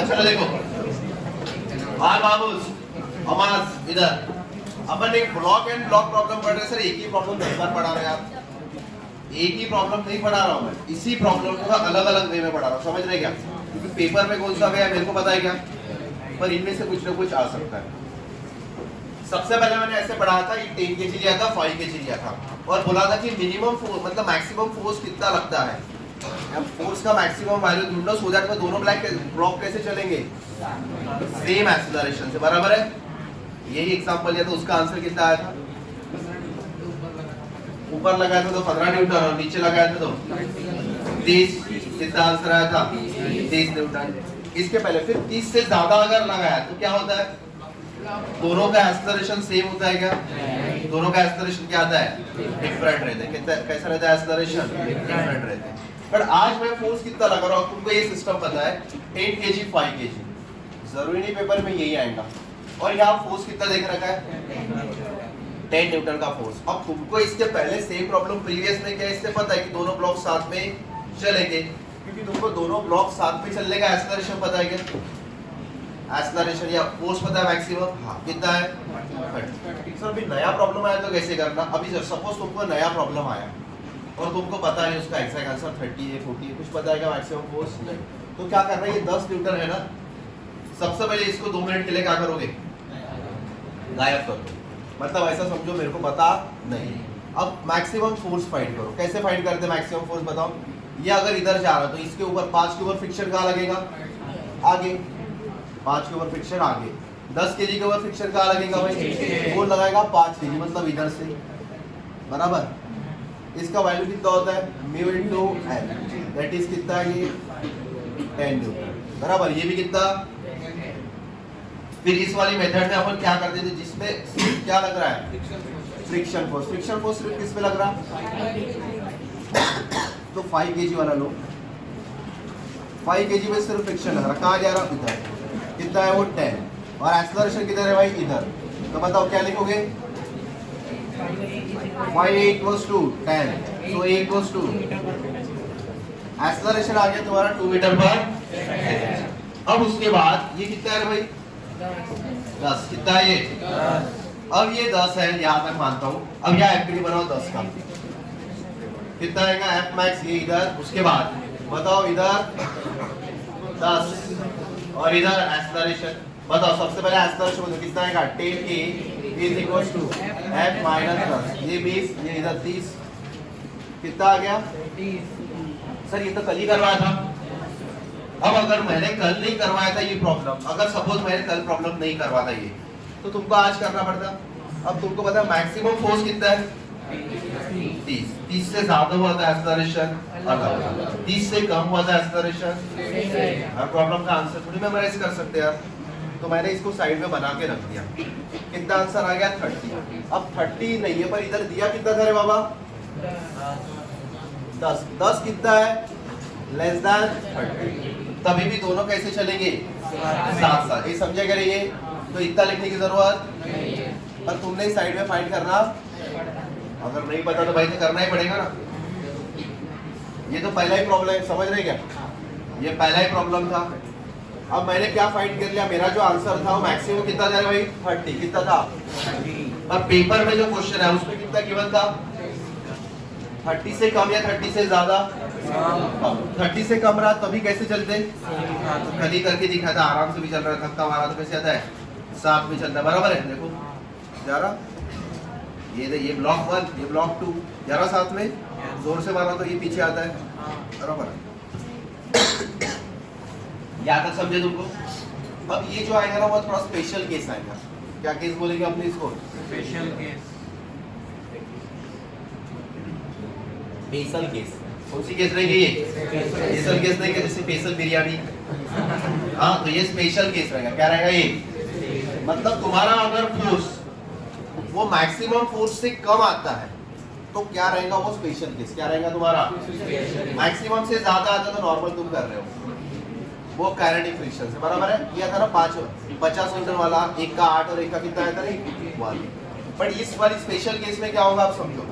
चलो देखो हाँ बाबूस अमास इधर अपन एक ब्लॉक एंड ब्लॉक प्रॉब्लम पढ़ रहे सर। एक ही प्रॉब्लम नहीं बार पढ़ा रहे आप, एक ही प्रॉब्लम नहीं पढ़ा रहा हूँ मैं, इसी प्रॉब्लम को अलग अलग वे में पढ़ा रहा हूँ, समझ रहे क्या? क्योंकि पेपर में कौन सा वे है मेरे को पता है क्या, पर इनमें से कुछ ना कुछ आ सकता है। सबसे पहले मैंने ऐसे पढ़ाया था, 10 kg लिया था, 5 kg लिया था और बोला था कि मिनिमम फोर्स मतलब मैक्सिमम फोर्स कितना लगता है। अब फोर्स का मैक्सिमम वैल्यू ढूंढो सो दैट में दोनों ब्लॉक कैसे चलेंगे, सेम एक्सीलरेशन से, बराबर है। यही एग्जांपल लिया था, उसका आंसर कितना आया था? ऊपर लगाया था तो 15 न्यूटन और नीचे लगाया था तो 30। कितना आंसर आया था? 30 न्यूटन। इसके पहले फिर 30 से ज्यादा अगर लगाया तो क्या होता है? दोनों का एक्सेलरेशन सेम होता है क्या? दोनों का एक्सेलरेशन क्या आता है? डिफरेंट रहता है। कितना कैसा रहता है एक्सेलरेशन? डिफरेंट रहता है। पर आज मैं फोर्स कितना लगा रहा हूँ, तुमको ये सिस्टम पता है, 10 kg 5 kg, जरूरी नहीं पेपर में यही आएगा। और यहाँ फोर्स कितना देख रखा है? 10 न्यूटन का फोर्स। अब तुमको इसके पहले सेम प्रॉब्लम प्रीवियस में क्या इससे पता है कि दोनों ब्लॉक साथ में चलेंगे, क्योंकि तुमको दोनों ब्लॉक साथ में चलने का एक्सेलरेशन पता है क्या? एक्सेलरेशन या फोर्स पता है मैक्सिमम, हाँ कितना है? 30। सर अभी नया प्रॉब्लम आया तो कैसे करना? अभी सपोज तुमको नया प्रॉब्लम आया और तुमको पता है उसका एग्जैक्ट आंसर 30 है 40 है, कुछ पता है क्या मैक्सिमम फोर्स? नहीं। तो क्या करना है, ये 10 न्यूटन है ना, सबसे पहले इसको 2 मिनट के लिए क्या करोगे? गायब कर दो। मतलब ऐसा समझो मेरे को पता नहीं। अब मैक्सिमम फोर्स फाइंड करो। कैसे फाइंड करते हैं मैक्सिमम फोर्स बताओ? ये अगर इधर जा रहा तो इसके ऊपर 5 के ऊपर फ्रिक्शन कहाँ लगेगा? आगे। 5 के ऊपर फ्रिक्शन आगे। 10 kg के ऊपर फ्रिक्शन कहाँ लगेगा भाई? वो लगाएगा 5 kg, मतलब इधर से, बराबर। इसका वैल्यू कितना होता है? Mu into L, that is कितना है ये? 10 न्यूटन, बराबर। ये भी कितना? फिर इस वाली मेथड में अपन क्या करते थे, जिसमें क्या लग रहा है? Friction force. फ्रिक्शन फोर्स सिर्फ किस पे लग रहा? तो 5 kg वाला लो, 5 kg में सिर्फ फ्रिक्शन लग रहा, कहाँ जा रहा? इधर। कितना है वो? 10। और एक्सेलरेशन किधर है भाई? इधर। तो बताओ क्या लिखोगे? 5 equals to 10, so A equals to acceleration आ गया तुम्हारा 2 मीटर पर सेकंड। अब उसके बाद ये कितना है भाई? 10। कितना है ये? 10। अब ये 10 है, यहाँ तक मानता हूँ। अब यहाँ एफ बनाओ 10 का, कितना आएगा? एफ मैक्स ये इधर। उसके बाद बताओ इधर 10 और इधर एक्सेलरेशन बताओ। सबसे पहले एक्सेलरेशन बताओ कितना आएगा? 10A is equals to F minus 10। ये 20, ये इधर 30। कितना आ गया? 30। सर ये तो कल ही करवाया था। अब अगर मैंने कल नहीं करवाया था ये प्रॉब्लम, अगर सपोज मैंने कल प्रॉब्लम नहीं करवाता ये, तो तुमको आज करना पड़ता। अब तुमको पता है मैक्सिमम फोर्स कितना है? 30। 30 से ज्यादा हुआ था एक्सेलरेशन अलग, 30 से कम हुआ था एक्सेलरेशन। हर प्रॉब्लम का आंसर थोड़ी मेमोराइज कर सकते हैं आप, तो मैंने इसको साइड में बना के रख दिया। कितना आंसर आ गया? 30। अब 30 नहीं है, पर इधर दिया कितना था रे बाबा? 10। 10 कितना है? Less than 30। तभी भी दोनों कैसे चलेंगे? साथ साथ। ये समझे क्या ये? तो इतना लिखने की जरूरत नहीं है, पर तुमने साइड में फाइंड करना। अगर नहीं पता तो भाई तो करना ही पड़ेगा ना। ये तो पहला ही प्रॉब्लम है, समझ रहे क्या? ये पहला ही प्रॉब्लम था। अब मैंने क्या फाइंड कर लिया? मेरा जो आंसर था वो मैक्सिमम कितना था भाई? 30। कितना था? और पेपर में जो क्वेश्चन है उसमें कितना गिवन था? 30 से कम या 30 से ज्यादा? 30 से कम रहा तभी कैसे चलते? तो कल ही करके दिखा था, आराम से भी चल रहा, धक्का मारा तो कैसे आता है? साथ में चलता है, बराबर है। देखो जा रहा, ये ब्लॉक 1, ये ब्लॉक 2 जा रहा साथ में, जोर से मारा तो ये पीछे आता है, बराबर। यहाँ तक समझे तुमको? अब ये जो आएगा ना वो थोड़ा स्पेशल केस आएगा। क्या केस बोलेंगे अपने इसको? Special case. स्पेशल केस कौन सी केस रहेगी? ये स्पेशल केस नहीं कि जैसे स्पेशल बिरयानी। हाँ तो ये स्पेशल केस रहेगा। क्या रहेगा ये? मतलब तुम्हारा अगर फोर्स वो मैक्सिमम फोर्स से कम आता है तो क्या रहेगा? वो स्पेशल केस। क्या रहेगा तुम्हारा? मैक्सिमम से ज्यादा आता तो नॉर्मल तुम कर रहे हो, वो काइनेटिक फ्रिक्शन से, बराबर है। किया था ना 50 न्यूटन वाला, एक का 8 और एक का कितना आया था? 1। बट इस वाली स्पेशल केस में क्या होगा आप समझो।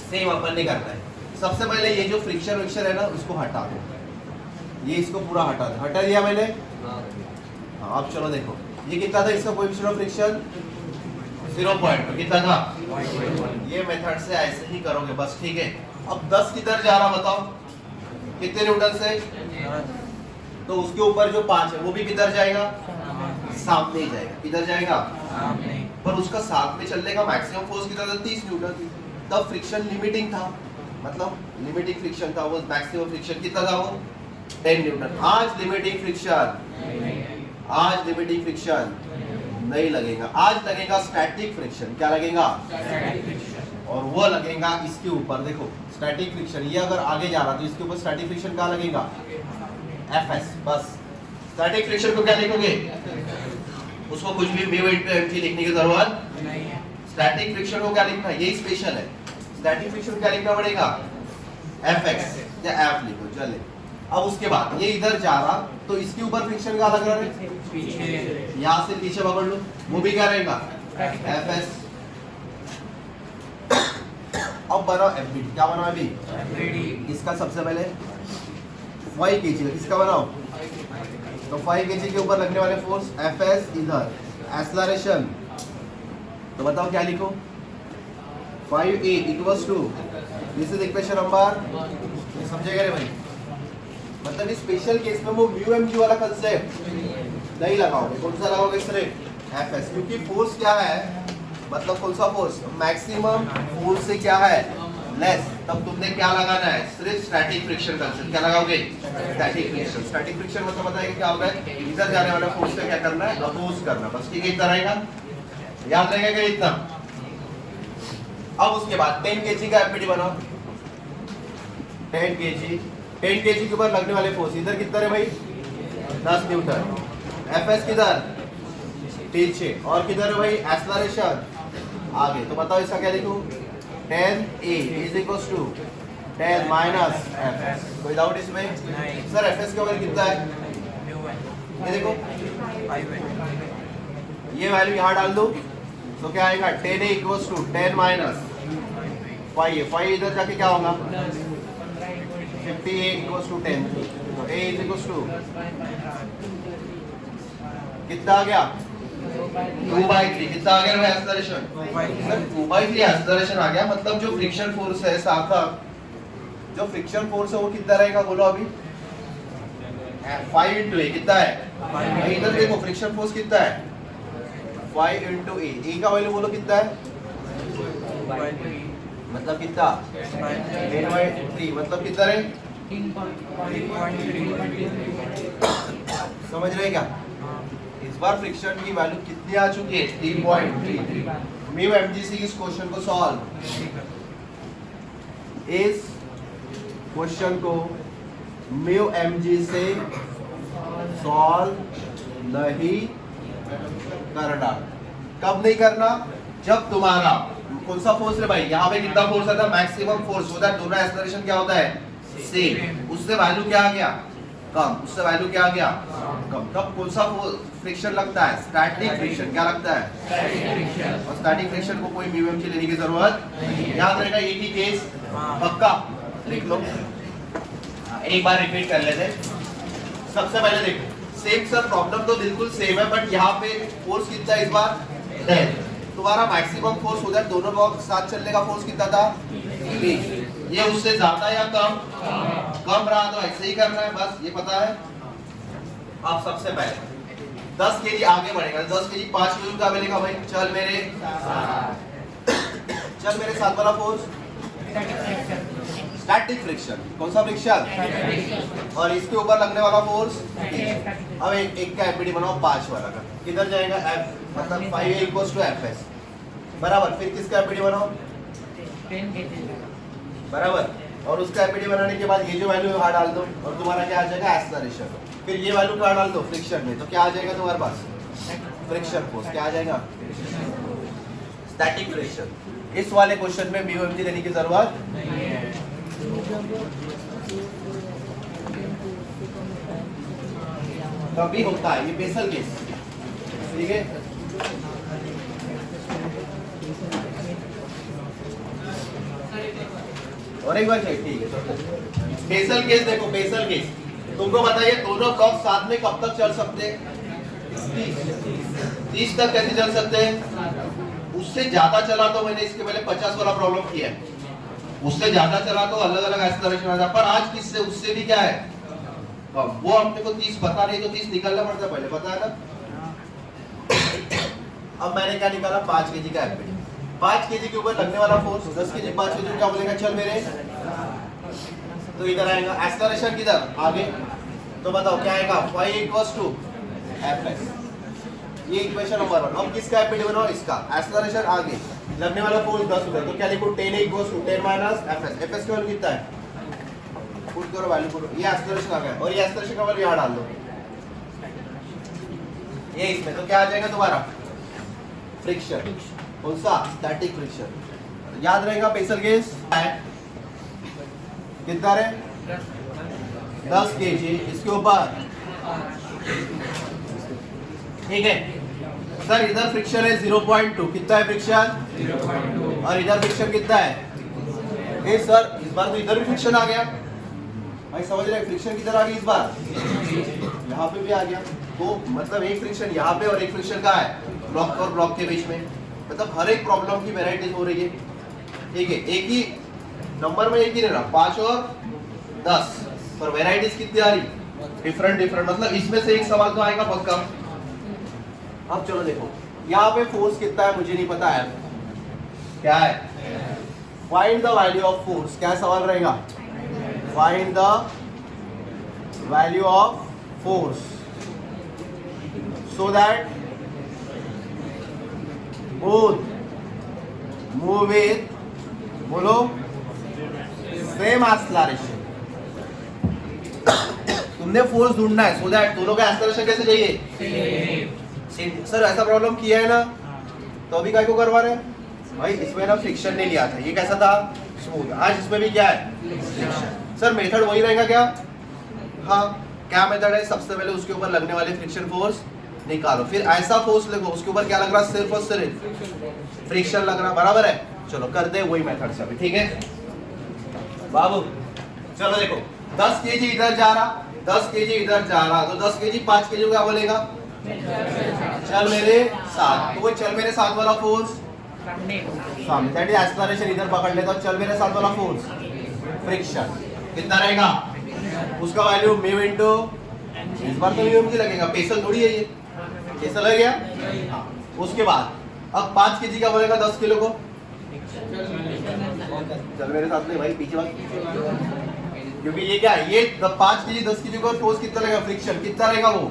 सेम अपन ने करना है। सबसे पहले ये जो फ्रिक्शन है ना उसको हटा दो, ये इसको पूरा हटा दिया मैंने। हाँ अब चलो देखो ये कितना था इसका कोएफिशिएंट ऑफ फ्रिक्शन 0 पॉइंट कितना था। ये मेथड से ऐसे ही करोगे बस, ठीक है। अब 10 किधर जा रहा बताओ, कितने न्यूटन से, तो उसके ऊपर जो 5 है वो भी किधर जाएगा, सामने ही जाएगा। किधर जाएगा, पर उसका साथ में चलने का मैक्सिमम फोर्स कितना था, 30 न्यूटन। तब फ्रिक्शन लिमिटिंग था, मतलब लिमिटिंग फ्रिक्शन था, वो मैक्सिमम फ्रिक्शन कितना था, वो 10 न्यूटन। आज लिमिटिंग फ्रिक्शन नहीं लगेगा, आज लगेगा स्टैटिक फ्रिक्शन। क्या लगेगा, और वो लगेगा इसके ऊपर। देखो स्टैटिक फ्रिक्शन, ये अगर आगे जा रहा तो इसके ऊपर स्टैटिक फ्रिक्शन क्या लगेगा, Fs। बस स्टैटिक फ्रिक्शन को क्या लिखोगे, उसको कुछ भी म्यू इनटू mg लिखने की जरूरत नहीं है। स्टैटिक फ्रिक्शन को क्या लिखना है, यही स्पेशल है। स्टैटिक फ्रिक्शन क्या लिखना पड़ेगा, Fx या F लिखो चले। अब उसके बाद ये इधर जा रहा तो इसके ऊपर फ्रिक्शन क्या लग रहा है, पीछे, यहाँ से पीछे पकड़ लो, वो भी क्या रहेगा, Fs। अब बनाओ FBD, क्या बनाओ अभी, इसका सबसे पहले 5 kg, इसका बनाओ तो 5 kg के ऊपर लगने वाले फोर्स Fs, इधर एक्सेलरेशन, तो बताओ क्या लिखो, 5a equals to, this is equation number, समझेगा रे भाई। मतलब इस स्पेशल केस में वो म्यू mg वाला कंसेप्ट नहीं लगाओगे, कौन सा लगाओगे, सिर्फ Fs, क्योंकि फोर्स क्या है, मतलब कौन सा फोर्स, मैक्सिमम फोर्स से क्या है, लेस। तब तुमने क्या लगाना है, सिर्फ स्टैटिक फ्रिक्शन कंसेप्ट। क्या लगाओगे, स्टैटिक फ्रिक्शन। स्टैटिक फ्रिक्शन मतलब बताएगा क्या होता है, इधर जाने वाला फोर्स से क्या करना है, अपोज करना, बस ठीक है, इतना रहेगा, याद रहेगा क्या इतना। अब उसके बाद 10 kg का FBD बनाओ, 10 kg के ऊपर लगने वाले फोर्स इधर कितना है भाई, 10 न्यूटन। Fs किधर, पीछे, और किधर है भाई, एक्सेलरेशन आगे। तो बताओ इसका क्या लिखूं, 10a is equals to 10 minus Fs। कोई डाउट इसमें, सर Fs का वैल्यू कितना है, ये देखो ये वैल्यू यहाँ डाल दो तो क्या आएगा, 10a इक्वल्स टू 10 माइनस 5 इधर जाके क्या होगा, 50a इक्वल्स टू 10, तो a इज इक्वल्स टू कितना आ गया, 2/3। कितना आ गया एक्सेलरेशन, सर 2/3 एक्सेलरेशन आ गया। मतलब जो फ्रिक्शन फोर्स है साथ, जो फ्रिक्शन फोर्स है वो कितना रहेगा बोलो अभी, 5 into a कितना है, इधर देखो फ्रिक्शन फोर्स कितना है, 5 into a का वैल्यू बोलो कितना है, मतलब कितना, 10/3, मतलब कितना है, 3.3। समझ रहे क्या, इस बार फ्रिक्शन की वैल्यू कितनी आ चुकी है, 3.33। म्यू mg से इस क्वेश्चन को सॉल्व, इस क्वेश्चन को म्यू mg से सॉल्व नहीं करना। कब नहीं करना, जब तुम्हारा कौन सा फोर्स है भाई, यहाँ पे कितना फोर्स आता है, मैक्सिमम फोर्स होता है, दोनों एक्सेलरेशन क्या होता है, सेम। उससे वैल्यू क्या आ गया, कम, उससे वैल्यू क्या आ गया, कम। तब कौन सा फ्रिक्शन लगता है, स्टैटिक फ्रिक्शन। क्या लगता है, और स्टैटिक फ्रिक्शन को कोई म्यू mg लेने की जरूरत याद रहेगा, एक ही केस पक्का लिख लो। एक बार रिपीट कर लेते। सबसे पहले देखो, सेम सर प्रॉब्लम तो बिल्कुल सेम है, बट यहाँ पे फोर्स कितना है इस बार, 10। तुम्हारा मैक्सिमम फोर्स उधर, दोनों बॉक्स साथ चलने का फोर्स कितना था, 3। ये उससे ज्यादा या कम, कम रहा तो ऐसे ही करना है, बस ये पता है। अब सबसे पहले 10 kg आगे बढ़ेगा, 10 kg 5 न्यूटन का मिलेगा भाई। चल मेरे साथ वाला फोर्स स्टैटिक फ्रिक्शन। कौन सा फ्रिक्शन, और इसके ऊपर लगने वाला फोर्स। अब एक का FBD बनाओ 5 वाला का, किधर जाएगा, F, मतलब 5a इक्वल्स टू Fs बराबर। फिर किसका FBD बनाओ, 10 kg बराबर, और उसका FBD बनाने के बाद ये जो वैल्यू यहाँ डाल दो, और तुम्हारा क्या आ जाएगा, एक्सेलरेशन। फिर ये वैल्यू क्या डाल दो फ्रिक्शन में, तो क्या आ जाएगा तुम्हारे पास, फ्रिक्शन फोर्स। क्या आ जाएगा, स्टैटिक फ्रिक्शन। इस वाले क्वेश्चन में म्यू mg लेने की जरूरत नहीं है। कभी होता है ये बेसल केस, ठीक है। और एक बार चेक, ठीक है। बेसल केस देखो, बेसल केस तुमको बताइए दोनों ब्लॉक साथ में कब तक चल सकते हैं? 30 तक कैसे चल सकते हैं? उससे ज्यादा चला तो मैंने इसके पहले 50 वाला प्रॉब्लम किया है, उससे ज्यादा चला तो अलग अलग एक्सेलरेशन आ जाता, पर आज किससे उससे भी क्या है वो अपने को 30 पता नहीं तो 30 निकालना पड़ता है, पहले पता है ना। अब मैंने क्या निकाला 5 केजी का एफपीडी, 5 केजी के ऊपर लगने वाला फोर्स 10 केजी 5 केजी क्या बोलेगा चल मेरे, तो इधर आएगा एक्सेलरेशन किधर आगे, तो बताओ क्या आएगा y इक्वल्स टू fs, ये इक्वेशन नंबर 1। अब किसका एफपीडी बनाओ, इसका एक्सेलरेशन आगे लगने वाला फोर्स 10 उधर, तो क्या लिखो 10 equals to 10 minus fs, fs का वैल्यू कितना है पुट करो वैल्यू पुट, ये एक्सेलरेशन आ गया और ये एक्सेलरेशन का वैल्यू यहां डाल दो ये इसमें, तो क्या आ जाएगा दोबारा फ्रिक्शन, कौन सा स्टैटिक फ्रिक्शन। याद रहेगा बेसल गेज कितना है 10 केजी, इसके ऊपर ठीक है सर, इधर फ्रिक्शन है 0.2, कितना है फ्रिक्शन 0.2 और इधर फ्रिक्शन कितना है सर, इस बार तो इधर भी फ्रिक्शन आ गया भाई, समझ रहे फ्रिक्शन किधर आ गई इस बार, यहाँ पे भी आ गया, तो मतलब एक फ्रिक्शन यहाँ पे और एक फ्रिक्शन का है ब्लॉक और ब्लॉक के बीच में, मतलब हर एक प्रॉब्लम की वेराइटीज हो रही है, ठीक है एक ही नंबर में एक ही रहना 5 और 10, पर वेराइटीज कितनी आ रही डिफरेंट डिफरेंट, मतलब इसमें से एक सवाल तो आएगा पक्का। अब चलो देखो यहाँ पे फोर्स कितना है मुझे नहीं पता है, क्या है find the value of force, क्या सवाल रहेगा find the value of force so that both move with बोलो सेम एक्सेलरेशन, तुमने फोर्स ढूंढना है so that दोनों का एक्सेलरेशन कैसे चाहिए सेम। सर ऐसा प्रॉब्लम किया है ना, तो अभी काय को करवा रहे हैं भाई, इसमें ना फ्रिक्शन नहीं लिया था, ये कैसा था स्मूथ, आज इसमें भी क्या है फ्रिक्शन। सर मेथड वही रहेगा क्या, हाँ क्या मेथड है, सबसे पहले उसके ऊपर लगने वाले फ्रिक्शन फोर्स निकालो, फिर ऐसा फोर्स लगो उसके ऊपर क्या लग रहा सिर्फ और सिर्फ फ्रिक्शन लग रहा, बराबर है। चलो कर दे वही मेथड से, ठीक है बाबू। चलो देखो 10 केजी इधर जा रहा, 10 केजी इधर जा रहा, तो 10 केजी 5 केजी क्या बोलेगा चल मेरे साथ, तो वो चल मेरे साथ वाला फोर्स सामने, दैट इज एक्सेलरेशन, इधर पकड़ लेता चल मेरे साथ वाला फोर्स फ्रिक्शन कितना रहेगा, उसका वैल्यू म्यू इनटू, इस बार तो म्यू मुझे लगेगा पेसल थोड़ी है ये, पेसल है क्या हाँ। उसके बाद अब 5 केजी का बोलेगा 10 किलो को, चल मेरे साथ में भाई पीछे बात, क्योंकि ये क्या है ये 5 केजी 10 केजी को फोर्स कितना रहेगा फ्रिक्शन कितना रहेगा वो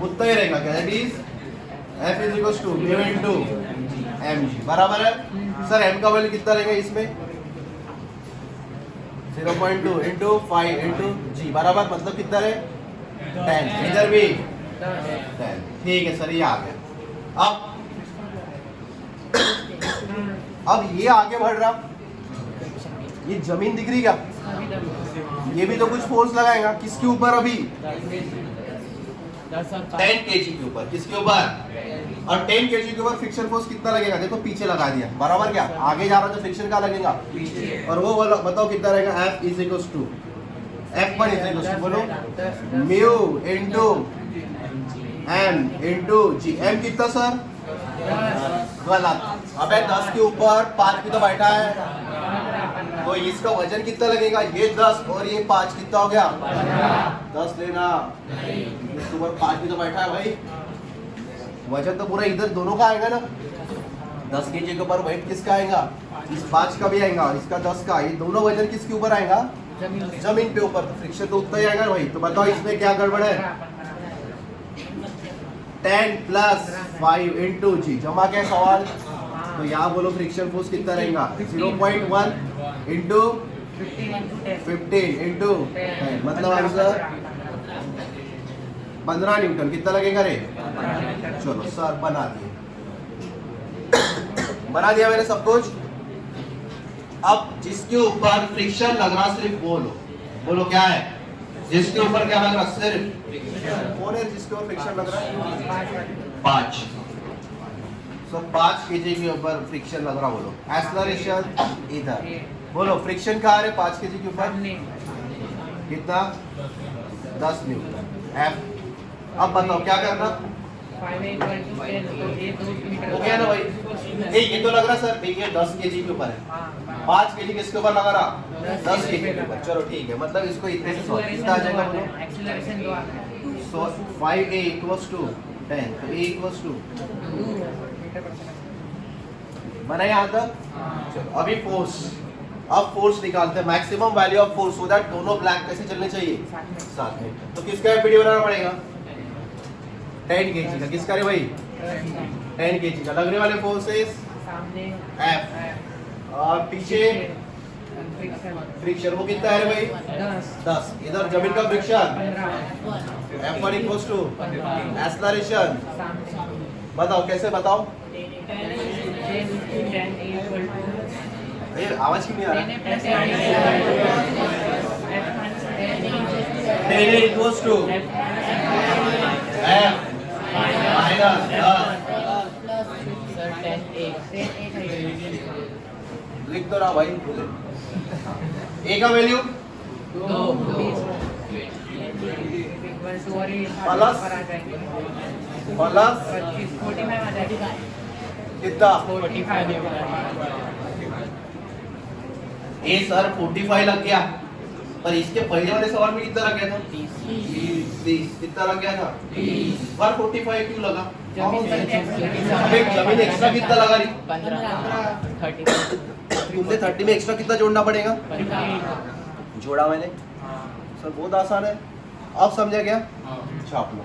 उतना ही रहेगा, क्या that is F is equals to mu into mg, बराबर है। सर m का वैल्यू कितना रहेगा इसमें 0.2 इनटू 5 इनटू g, बराबर मतलब कितना रहे 10, इधर भी 10, ठीक है सर ये आ गया। अब ये आगे बढ़ रहा, ये जमीन दिख रही क्या, ये भी तो कुछ फोर्स लगाएगा किसके ऊपर अभी 10 केजी के ऊपर, किसके ऊपर और 10 केजी के ऊपर फ्रिक्शन फोर्स कितना लगेगा, देखो पीछे लगा दिया बराबर, क्या आगे जा रहा तो फ्रिक्शन का लगेगा और वो बताओ कितना रहेगा F is equals to F1 is equals to बोलो mu into m into g, m कितना सर गलत, अबे 10 के ऊपर 5 भी तो बैठा है, तो इसका वजन कितना लगेगा ये 10 और ये 5 कितना हो गया 10 लेना, इसके ऊपर 5 भी तो बैठा है भाई, वजन तो पूरा इधर दोनों का आएगा ना, 10 केजी के ऊपर वेट किसका आएगा इस 5 का भी आएगा और इसका 10 का, ये दोनों वजन किसके ऊपर आएगा जमीन पे ऊपर, तो फ्रिक्शन तो उतना ही आएगा भाई। तो बताओ इसमें क्या गड़बड़ है 10 प्लस 5 इनटू जी, जमा क्या सवाल, तो यहाँ बोलो फ्रिक्शन फोर्स कितना रहेगा 0.1 इनटू 15 इनटू, मतलब आंसर 15 न्यूटन कितना लगेगा रे, चलो सर बना दिए, बना दिया मैंने सब कुछ। अब जिसके ऊपर फ्रिक्शन लग रहा सिर्फ बोलो, बोलो क्या है जिसके ऊपर क्या लग रहा सिर्फ, कौन है जिसके ऊपर फ्रिक्शन लग रहा है 5, सो 5 केजी के ऊपर फ्रिक्शन लग रहा, बोलो एक्सेलरेशन इधर, बोलो फ्रिक्शन कहाँ है 5 केजी के ऊपर कितना 10 न्यूटन F। अब बताओ क्या करना, 5 = 10 तो ये 2 मीटर हो गया ना भाई। ये तो लग रहा सर ये 10 केजी के ऊपर है, 5 केजी किसके ऊपर लगा रहा, 10 केजी के ऊपर। चलो ठीक है, मतलब इसको इतने से सॉल्व कितना आ जाएगा बोलो। एक्सीलरेशन 2 आता है। So 5A = 10, तो A = 2 मीटर पर सेकंड। बना यहाँ तक। चलो अभी फोर्स, अब फोर्स निकालते हैं, maximum value of force, so that दोनों ब्लैंक कैसे चलने चाहिए, साथ में। तो किसका एपीडी बनाना पड़ेगा, 10 केजी का। किसका रे भाई, 10 केजी का। लगने वाले फोर्सेस सामने F, और पीछे फ्रिक्शन फ्रिक्शन, वो कितना है रे भाई, 10। इधर जमीन का फ्रिक्शन 15 F1 = एक्सेलरेशन। सामने बताओ कैसे, बताओ 10 = ये आवाज क्यों नहीं आ रहा है। 10 F माइनस 10 लिख दो ना भाई। A का वैल्यू प्लस कितना, ए सर 45 लग गया, पर इसके पहले वाले सवाल में कितना लग गया था, 30। कितना लग गया था, 145 क्यों लगा। अबे जमीन एक्स्ट्रा कितना लगा रही, 15 तुमने 30 में एक्स्ट्रा कितना जोड़ना पड़ेगा, जोड़ा मैंने। सर बहुत आसान है, अब समझा क्या, छाप लो।